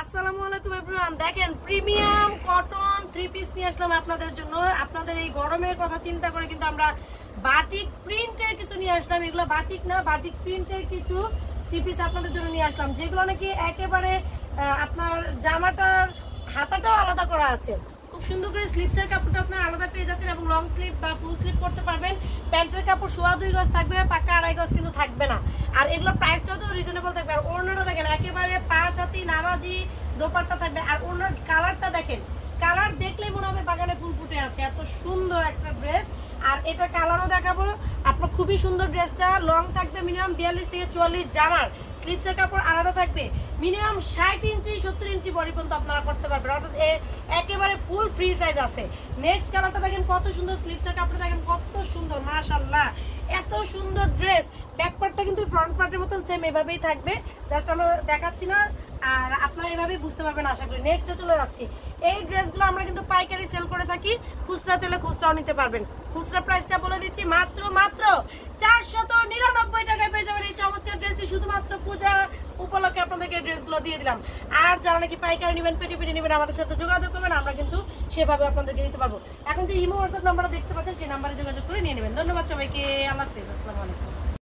আসসালামু আলাইকুম এভরিওয়ান। দেখেন প্রিমিয়াম কটন থ্রি পিস নিয়ে আসলাম আপনাদের জন্য। আপনাদের এই গরমের কথা চিন্তা করে কিন্তু আমরা বাটিক প্রিন্টের কিছু নিয়ে আসলাম। এগুলো বাটিক না, বাটিক প্রিন্টের কিছু থ্রি পিস আপনাদের জন্য নিয়ে আসলাম, যেগুলো নাকি একেবারে আপনার জামাটার হাতাটাও আলাদা করা আছে। খুব সুন্দর করে স্লিপসের কাপড়টা আপনারা আলাদা পেয়ে যাচ্ছেন এবং লং স্লিপ বা ফুল স্লিপ করতে পারবেন। প্যান্টের কাপড় 2.25 গজ থাকবে, পাকা 2.5 গজ কিন্তু থাকবে না। আর এগুলো প্রাইসটাও তো রিজনেবল থাকবে। আর ওড়নাটা দেখেন একেবারে 5 হাতি নামাজি দোপাট্টা থাকবে। আর ওড়নার কালারটা দেখেন, কালার দেখলেই মনে হবে বাগানে ফুল ফুটে আছে। এত সুন্দর একটা ড্রেস। আর এটা কালারও দেখাবো আপনার, খুবই সুন্দর ড্রেসটা। লং থাকবে মিনিমাম 42 থেকে 44, জামার স্লিপসের কাপড় আলাদা থাকবে। মিনিমাম 60 ইঞ্চি 70 ইঞ্চি বডি পর্যন্ত আপনারা করতে পারবেন, অর্থাৎ একেবারে ফুল ফ্রি সাইজ আছে। নেক্সট কালারটা দেখেন কত সুন্দর, স্লিপসের কাপড় দেখেন কত সুন্দর, মাশাআল্লাহ এত সুন্দর ড্রেস। ব্যাক পার্টটা কিন্তু ফ্রন্ট পার্টের মতন সেম এভাবেই থাকবে, জাস্ট আমরা দেখাচ্ছি না, আর আপনারা এভাবেই বুঝতে পারবেন আশা করি। নেক্সটে চলে যাচ্ছি। এই ড্রেসগুলো আমরা কিন্তু পাইকারি সেল করে থাকি, খুচরা চাইলে খুচরাও নিতে পারবেন। খুচরা প্রাইসটা বলে দিচ্ছি, মাত্র 499 টাকায় পেয়ে যাবেন এই চমৎকার ড্রেসটি। শুধুমাত্র পূজা উপলক্ষে আপনাদেরকে ড্রেসগুলো দিয়ে দিলাম। আর যারা নাকি পাইকারি নেবেন, পেটি পেটি নেবেন, আমাদের সাথে যোগাযোগ করবেন, আমরা কিন্তু সেভাবে আপনাদেরকে দিতে পারবো। এখন যে ইমো হোয়াটসঅ্যাপ নাম্বারটা দেখতে পাচ্ছেন সেই নাম্বারে যোগাযোগ করে নিয়ে নেবেন। ধন্যবাদ সবাইকে, আল্লাহ হাফেজ, আসসালামু আলাইকুম।